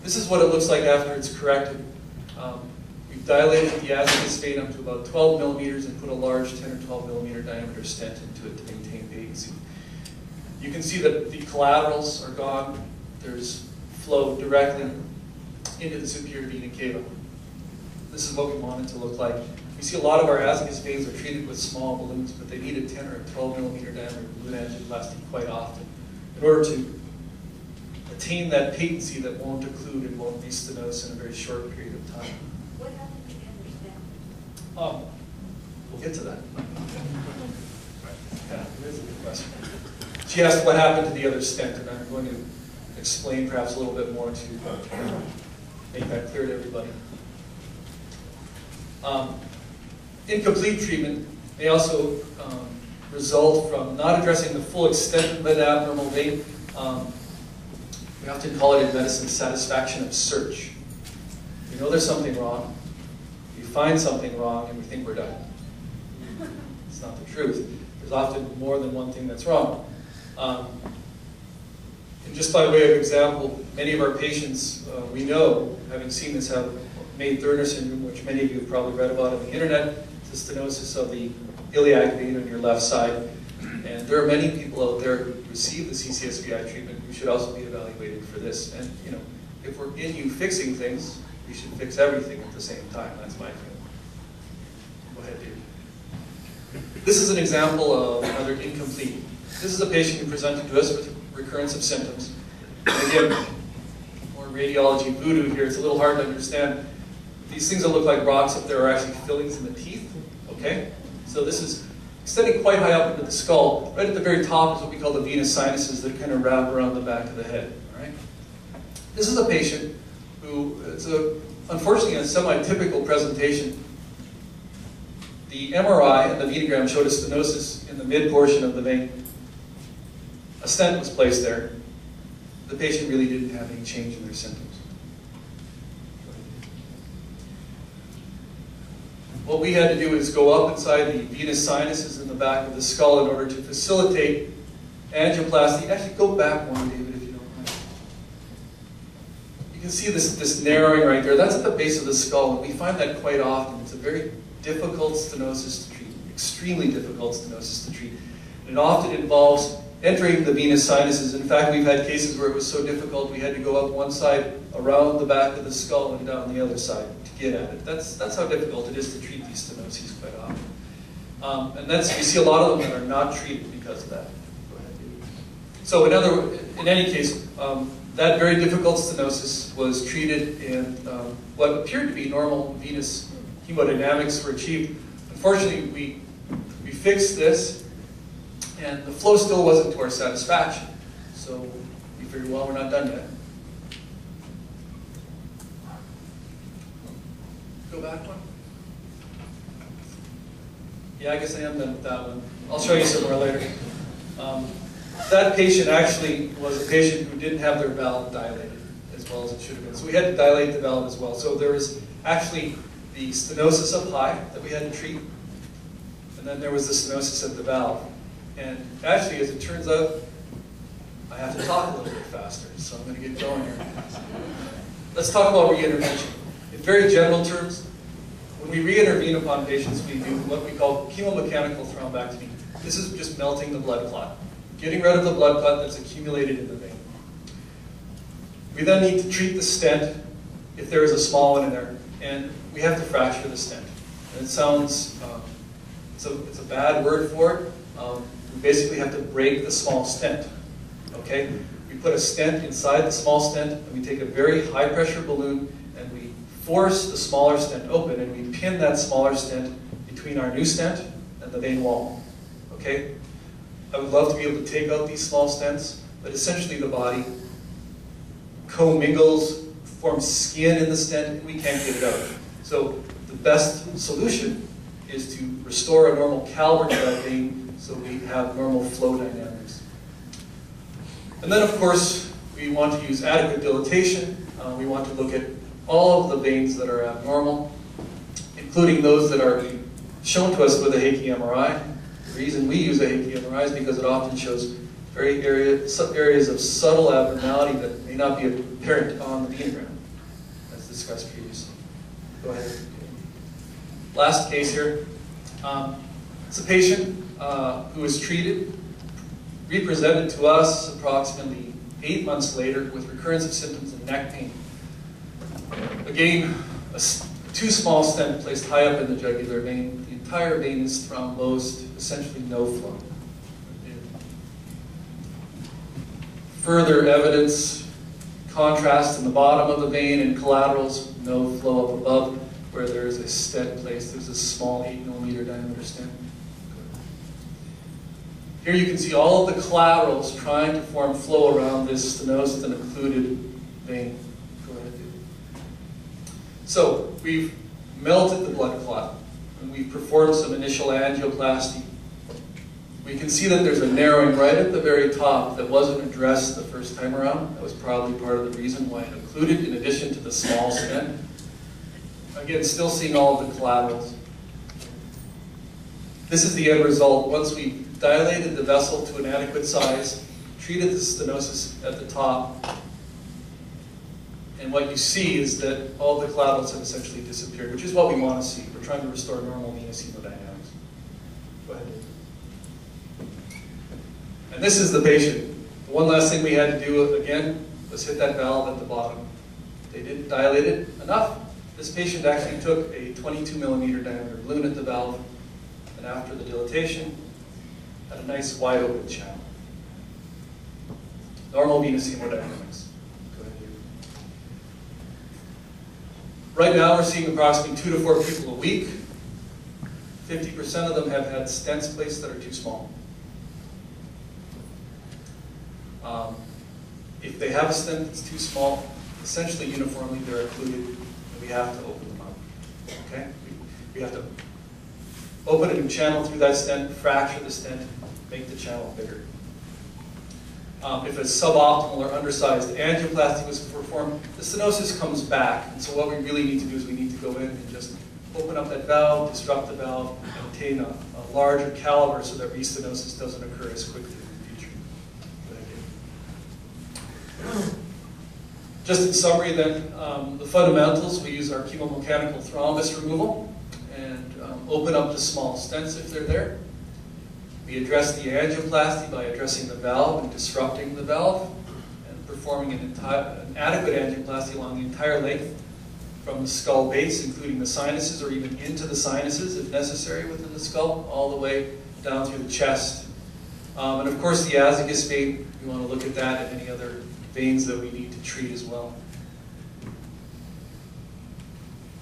This is what it looks like after it's corrected. We've dilated the azygous vein up to about 12 millimeters and put a large 10 or 12 millimeter diameter stent into it to maintain patency. You can see that the collaterals are gone. There's flow directly into the superior vena cava. This is what we want it to look like. We see a lot of our azygous veins are treated with small balloons, but they need a 10 or a 12 millimeter diameter balloon angioplasty quite often in order to attain that patency that won't occlude and won't restenose in a very short period of time. What happened to the other stent? We'll get to that. Yeah, it is a good question. She asked what happened to the other stent, and I'm going to explain perhaps a little bit more to make that clear to everybody. Incomplete treatment may also result from not addressing the full extent of that abnormal vein. We often call it in medicine satisfaction of search. We know there's something wrong. We find something wrong and we think we're done. It's not the truth. There's often more than one thing that's wrong. And just by way of example, many of our patients we know, having seen this, have May-Thurner syndrome, which many of you have probably read about on the internet. It's the stenosis of the iliac vein on your left side. And there are many people out there who receive the CCSVI treatment who should also be evaluated for this. And you know, if we're in you fixing things, we should fix everything at the same time. That's my feeling. Go ahead, David. This is an example of another incomplete. This is a patient who presented to us with recurrence of symptoms. And again, more radiology voodoo here. It's a little hard to understand. These things that look like rocks up there are actually fillings in the teeth. Okay? So this is extending quite high up into the skull. Right at the very top is what we call the venous sinuses that kind of wrap around the back of the head. All right? This is a patient who, unfortunately, a semi-typical presentation. The MRI and the venogram showed a stenosis in the mid-portion of the vein. A stent was placed there. The patient really didn't have any change in their symptoms. What we had to do is go up inside the venous sinuses in the back of the skull in order to facilitate angioplasty. Actually, go back one, David, if you don't mind. You can see this narrowing right there. That's at the base of the skull, and we find that quite often. It's a very difficult stenosis to treat, extremely difficult stenosis to treat. And it often involves entering the venous sinuses. In fact, we've had cases where it was so difficult we had to go up one side around the back of the skull and down the other side to get at it. That's how difficult it is to treat these stenoses quite often. And you see a lot of them that are not treated because of that. Go ahead, David. So in any case, that very difficult stenosis was treated and what appeared to be normal venous hemodynamics were achieved. Unfortunately, we fixed this, and the flow still wasn't to our satisfaction. So we figured, well, we're not done yet. Go back one. Yeah, I guess I am done with that one. I'll show you somewhere later. That patient actually was a patient who didn't have their valve dilated as well as it should have been. So we had to dilate the valve as well. So there was actually the stenosis up high that we had to treat, and then there was the stenosis of the valve. And actually, as it turns out, I have to talk a little bit faster, so I'm going to get going here. Let's talk about re-intervention. In very general terms, when we re-intervene upon patients, we do what we call chemomechanical thrombectomy. This is just melting the blood clot, getting rid of the blood clot that's accumulated in the vein. We then need to treat the stent if there is a small one in there, and we have to fracture the stent. And it sounds, it's a bad word for it. We basically have to break the small stent, okay? We put a stent inside the small stent, and we take a very high pressure balloon, and we force the smaller stent open, and we pin that smaller stent between our new stent and the vein wall, okay? I would love to be able to take out these small stents, but essentially the body commingles, forms skin in the stent, and we can't get it out. So the best solution is to restore a normal caliber to that vein, so we have normal flow dynamics. And then, of course, we want to use adequate dilatation. We want to look at all of the veins that are abnormal, including those that are shown to us with a Hakey MRI. The reason we use a Hakey MRI is because it often shows areas of subtle abnormality that may not be apparent on the venogram. discussed previously. Go ahead. Last case here. It's a patient who was treated, represented to us approximately 8 months later with recurrence of symptoms of neck pain. Again, a too small stent placed high up in the jugular vein. The entire vein is thrombosed, essentially no flow. Further evidence, contrast in the bottom of the vein and collaterals, no flow up above where there is a stent placed. There's a small 8mm diameter stent. Here you can see all of the collaterals trying to form flow around this stenosed and occluded vein. Go ahead, dude. So we've melted the blood clot and we've performed some initial angioplasty. We can see that there's a narrowing right at the very top that wasn't addressed the first time around. That was probably part of the reason why it occluded, in addition to the small stent. Again, still seeing all of the collaterals. This is the end result. Once we dilated the vessel to an adequate size, treated the stenosis at the top, and what you see is that all the collaterals have essentially disappeared, which is what we want to see. We're trying to restore normal venous hemodynamics. Go ahead. And this is the patient. The one last thing we had to do, again, was hit that valve at the bottom. They didn't dilate it enough. This patient actually took a 22mm diameter balloon at the valve, and after the dilatation, had a nice wide open channel. Normal venous hemodynamics. Go ahead, David. Right now we're seeing approximately 2 to 4 people a week. 50% of them have had stents placed that are too small. If they have a stent that's too small, essentially uniformly they're occluded, and we have to open them up. Okay? We have to open a new channel through that stent, fracture the stent, make the channel bigger. If a suboptimal or undersized angioplasty was performed, the stenosis comes back. And so what we really need to do is we need to go in and just open up that valve, disrupt the valve, and obtain a larger caliber so that restenosis doesn't occur as quickly in the future. Just in summary then, the fundamentals, we use our chemomechanical thrombus removal and open up the small stents if they're there. We address the angioplasty by addressing the valve and disrupting the valve and performing an adequate angioplasty along the entire length from the skull base, including the sinuses or even into the sinuses if necessary within the skull, all the way down through the chest. And of course the azygous vein, we want to look at that and any other veins that we need to treat as well.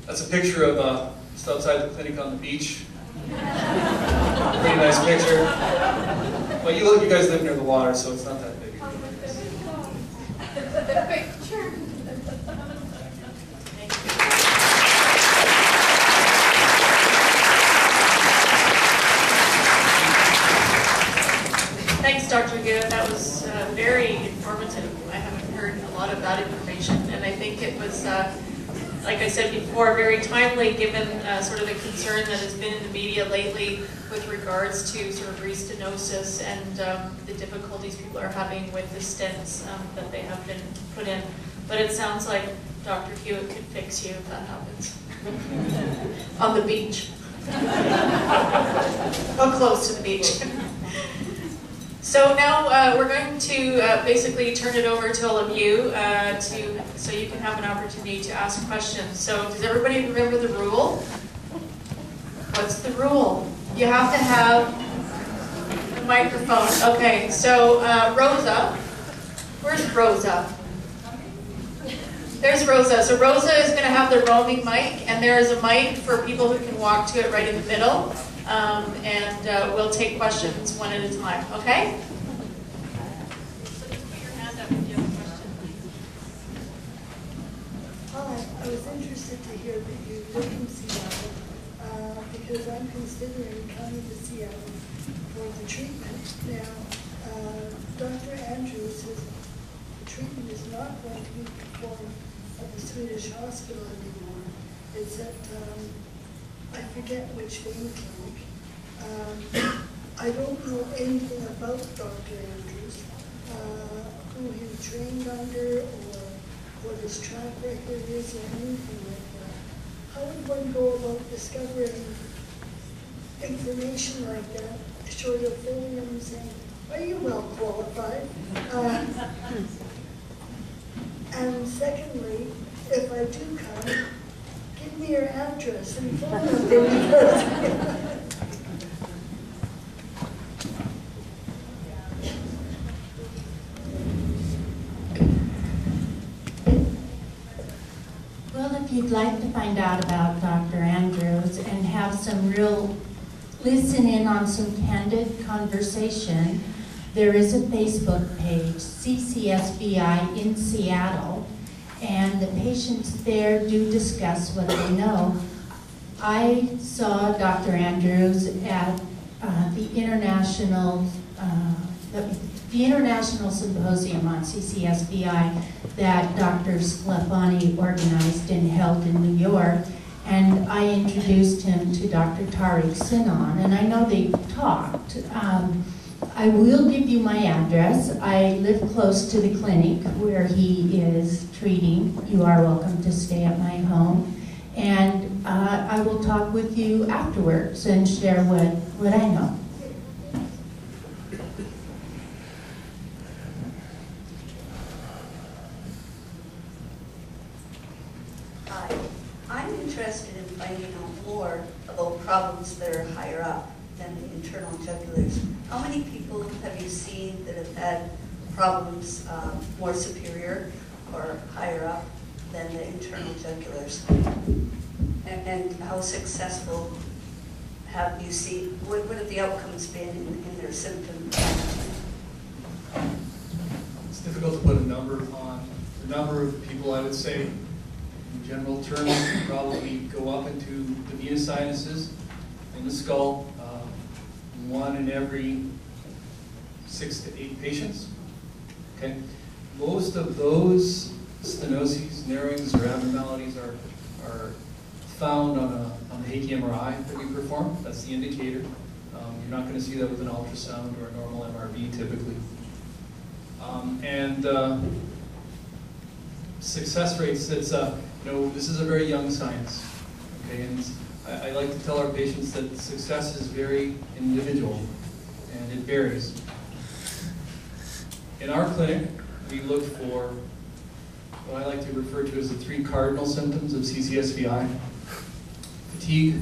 That's a picture of just outside the clinic on the beach. Pretty nice picture. Well, you guys live near the water, so it's not that big. Thanks, Dr. Gibb. That was very informative. I haven't heard a lot of that information, and I think it was, like I said before, very timely given sort of the concern that has been in the media lately with regards to sort of restenosis and the difficulties people are having with the stents that they have been put in. But it sounds like Dr. Hewitt could fix you if that happens. On the beach. Or close to the beach. So now we're going to basically turn it over to all of you so you can have an opportunity to ask questions. So does everybody remember the rule? What's the rule? You have to have a microphone. Okay, so Rosa, where's Rosa? There's Rosa. So Rosa is going to have the roaming mic, and there is a mic for people who can walk to it right in the middle. And we'll take questions one at a time, okay? So just put your hand up if you have a question. Hi, I was interested to hear that you live in Seattle because I'm considering coming to Seattle for the treatment. Now, Dr. Andrews says the treatment is not going to be performed at the Swedish hospital anymore. It's at I forget which vein clinic. I don't know anything about Dr. Andrews, who he trained under or what his track record is or anything like that. How would one go about discovering information like that, short of filling them and saying, are you well qualified? And secondly, if I do come, give me your address and phone number because well, if you'd like to find out about Dr. Andrews and have some real, listen in on some candid conversation, there is a Facebook page, CCSVI in Seattle, and the patients there do discuss what they know. I saw Dr. Andrews at the International Symposium on CCSVI that Dr. Sclafani organized and held in New York, and I introduced him to Dr. Tariq Sinan, and I know they talked. I will give you my address. I live close to the clinic where he is treating. You are welcome to stay at my home. And I will talk with you afterwards and share what I know. Hi. I'm interested in finding out more about problems that are higher up than the internal jugulars. How many people have you seen that have had problems more superior or higher up than the internal jugulars? And how successful have you seen, what have the outcomes been in their symptoms? It's difficult to put a number on the number of people. I would say, in general terms, probably go up into the venous sinuses in the skull, 1 in every 6 to 8 patients. Okay, most of those stenoses, narrowings, or abnormalities are found on a Hakey MRI that we perform. That's the indicator. You're not going to see that with an ultrasound or a normal MRV typically. Success rates, it's this is a very young science. Okay, and I like to tell our patients that success is very individual and it varies. In our clinic, we look for what I like to refer to as the 3 cardinal symptoms of CCSVI. Fatigue,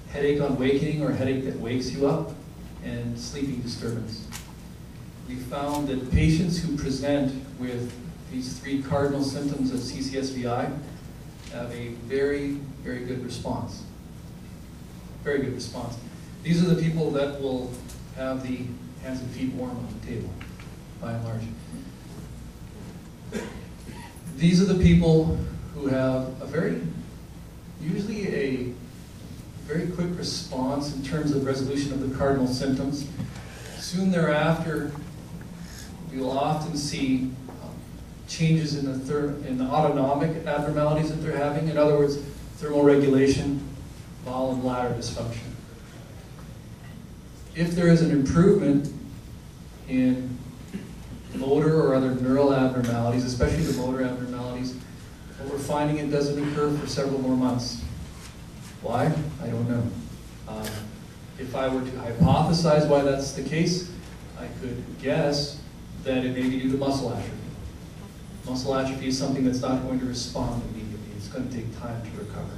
headache on wakening or headache that wakes you up, and sleeping disturbance. We found that patients who present with these 3 cardinal symptoms of CCSVI have a very, very good response. Very good response. These are the people that will have the hands and feet warm on the table, by and large. These are the people who have usually a very quick response in terms of resolution of the cardinal symptoms. Soon thereafter, we will often see changes in the autonomic abnormalities that they're having. In other words, thermal regulation, bowel and bladder dysfunction. If there is an improvement in motor or other neural abnormalities, especially the motor abnormalities, what we're finding, it doesn't occur for several more months. Why? I don't know. If I were to hypothesize why that's the case, I could guess that it may be due to muscle atrophy. Muscle atrophy is something that's not going to respond immediately. It's going to take time to recover.